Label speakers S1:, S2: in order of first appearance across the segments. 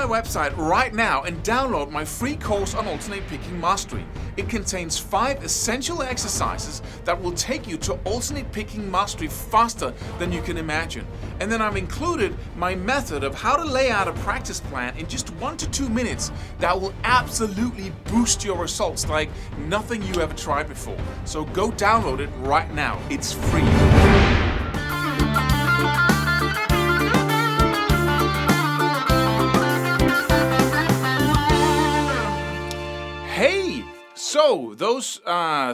S1: website right now and download my free course on alternate picking mastery. It contains 5 essential exercises that will take you to alternate picking mastery faster than you can imagine. And then I've included my method of how to lay out a practice plan in just 1 to 2 minutes that will absolutely boost your results like nothing you ever tried before. So go download it right now. It's free. Hey! So those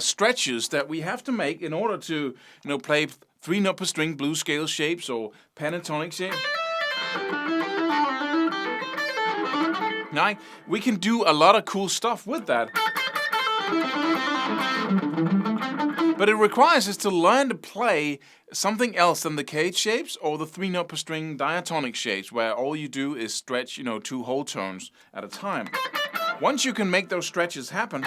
S1: stretches that we have to make in order to, play 3-note per string blues scale shapes or pentatonic shapes. Now, we can do a lot of cool stuff with that. But it requires us to learn to play something else than the cage shapes or the 3-note per string diatonic shapes, where all you do is stretch, 2 whole tones at a time. Once you can make those stretches happen,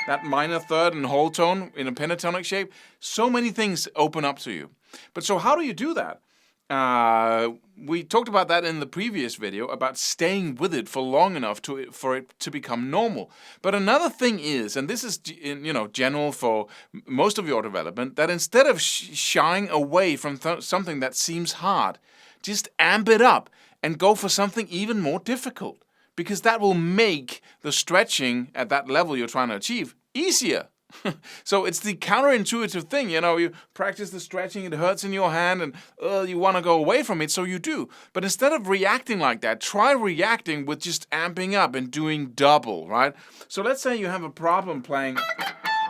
S1: that minor third and whole tone in a pentatonic shape, so many things open up to you. But so how do you do that? We talked about that in the previous video, about staying with it for long enough for it to become normal. But another thing is, and this is general for most of your development, that instead of shying away from something that seems hard, just amp it up and go for something even more difficult. Because that will make the stretching at that level you're trying to achieve easier. So it's the counterintuitive thing, you practice the stretching, it hurts in your hand, and you want to go away from it, so you do. But instead of reacting like that, try reacting with just amping up and doing double, right? So let's say you have a problem playing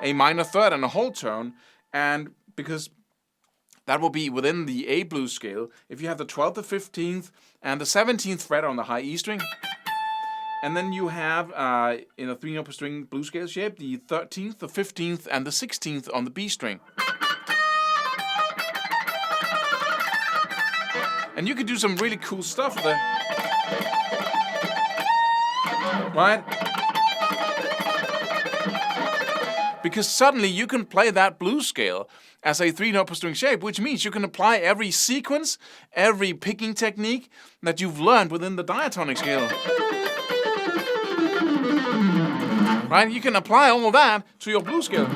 S1: a minor third and a whole tone, and because that will be within the A blues scale, if you have the 12th, the 15th, and the 17th fret on the high E string, and then you have, in a 3-note per string blues scale shape, the 13th, the 15th, and the 16th on the B string. And you can do some really cool stuff there. Right? Because suddenly you can play that blues scale as a 3-note per string shape, which means you can apply every sequence, every picking technique that you've learned within the diatonic scale. Right? You can apply all of that to your blues scale.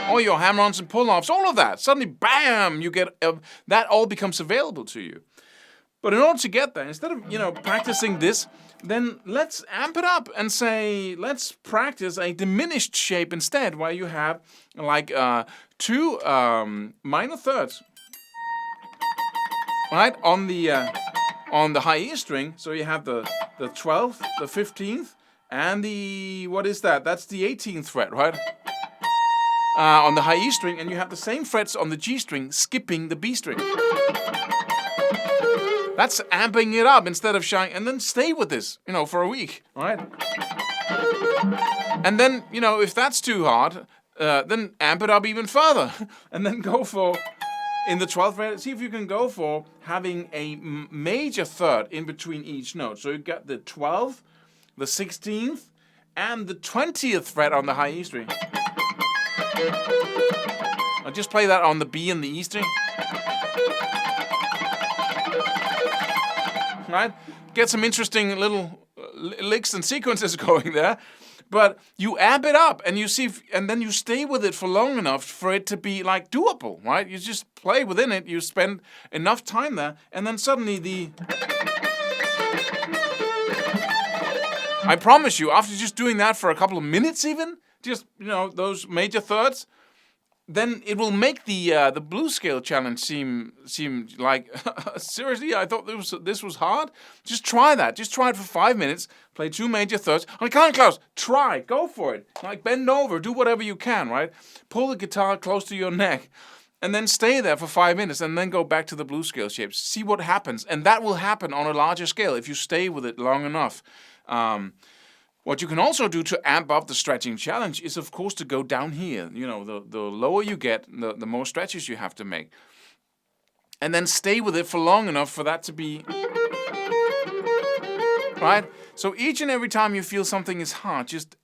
S1: All your hammer-ons and pull-offs, all of that. Suddenly, bam, you get that all becomes available to you. But in order to get there, instead of practicing this, then let's amp it up and say, let's practice a diminished shape instead, where you have like 2 minor thirds, right, on the high E string. So you have the 12th, the 15th, and the, what is that? That's the 18th fret, right? On the high E string, and you have the same frets on the G string, skipping the B string. That's amping it up instead of shying, and then stay with this, for a week, right? And then, if that's too hard, then amp it up even further, and then go for, in the 12th fret, see if you can go for having a major third in between each note. So you got the 12th, the 16th, and the 20th fret on the high E string. I'll just play that on the B and the E string. Right? Get some interesting little licks and sequences going there. But you amp it up and you see, and then you stay with it for long enough for it to be like doable, right? You just play within it, you spend enough time there, and then suddenly I promise you, after just doing that for a couple of minutes even, just, those major thirds, then it will make the blues scale challenge seem like, seriously, I thought this was hard? Just try that. Just try it for 5 minutes. Play 2 major thirds. I can't, Klaus. Try. Go for it. Like, bend over. Do whatever you can, right? Pull the guitar close to your neck. And then stay there for 5 minutes and then go back to the blues scale shapes. See what happens. And that will happen on a larger scale if you stay with it long enough. What you can also do to amp up the stretching challenge is, of course, to go down here. The lower you get, the more stretches you have to make. And then stay with it for long enough for that to be... Right? So each and every time you feel something is hard, just,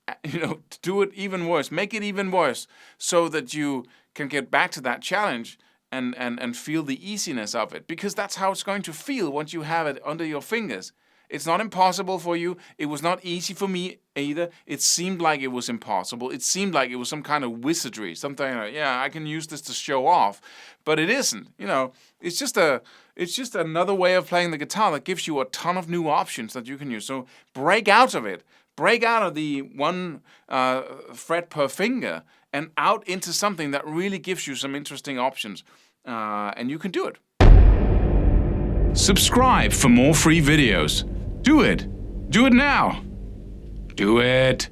S1: do it even worse. Make it even worse so that you can get back to that challenge and feel the easiness of it, because that's how it's going to feel once you have it under your fingers. It's not impossible for you. It was not easy for me either. It seemed like it was impossible. It seemed like it was some kind of wizardry, something like, yeah, I can use this to show off, but it isn't. It's just another way of playing the guitar that gives you a ton of new options that you can use. So break out of it. Break out of the one fret per finger and out into something that really gives you some interesting options. And you can do it. Subscribe for more free videos. Do it. Do it now. Do it.